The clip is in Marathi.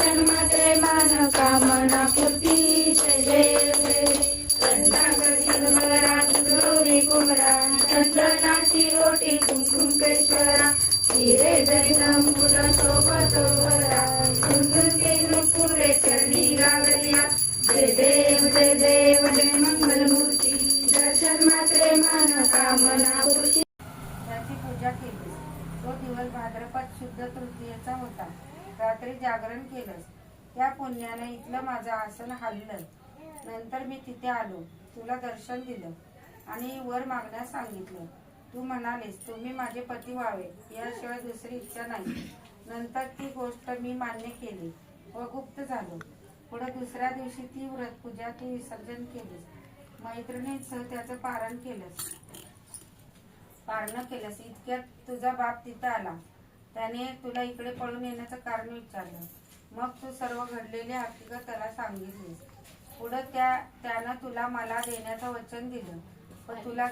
दर्शन मात्रे मान कामना पूर्ती जय देव रत्नाकरी मकरात गौरी कुमरा चंद्रनाची ओटी कुंकुम केशरा हिरे जैन फुल शोभत वरा कुंकुमके नुपुरे चरणी लागल्या जय देव जय मंगल मूर्ती दर्शन मात्रे मान कामना पूर्ती। त्याची पूजा केली। तो दिवस भाद्रपद शुद्ध तृतीयेचा होता। रात्री जागरण केलंस, त्या पुण्याने इथलं माझं आसन हललं। नंतर मी तिथे आलो, तुला दर्शन दिलं आणि वर मागण्यास सांगितलं। तू म्हणालीस तुम्ही माझे पती व्हावे, याशिवाय दुसरी इच्छा नाही। नंतर ती गोष्ट मी मान्य केली व गुप्त झालो। पुढे दुसऱ्या दिवशी ती व्रतपूजा तू विसर्जन केलीस, मैत्रिणींसह त्याचं पारण केलंस। इतक्यात तुझा बाप तिथं आला। त्याने तुला इकडे पळून येण्याचं कारण विचारलं। मग तू सर्व घडलेली हकीकत त्याला सांगितलीस। पुढे त्यानं तुला मला देण्याचं वचन दिलं, पण तुला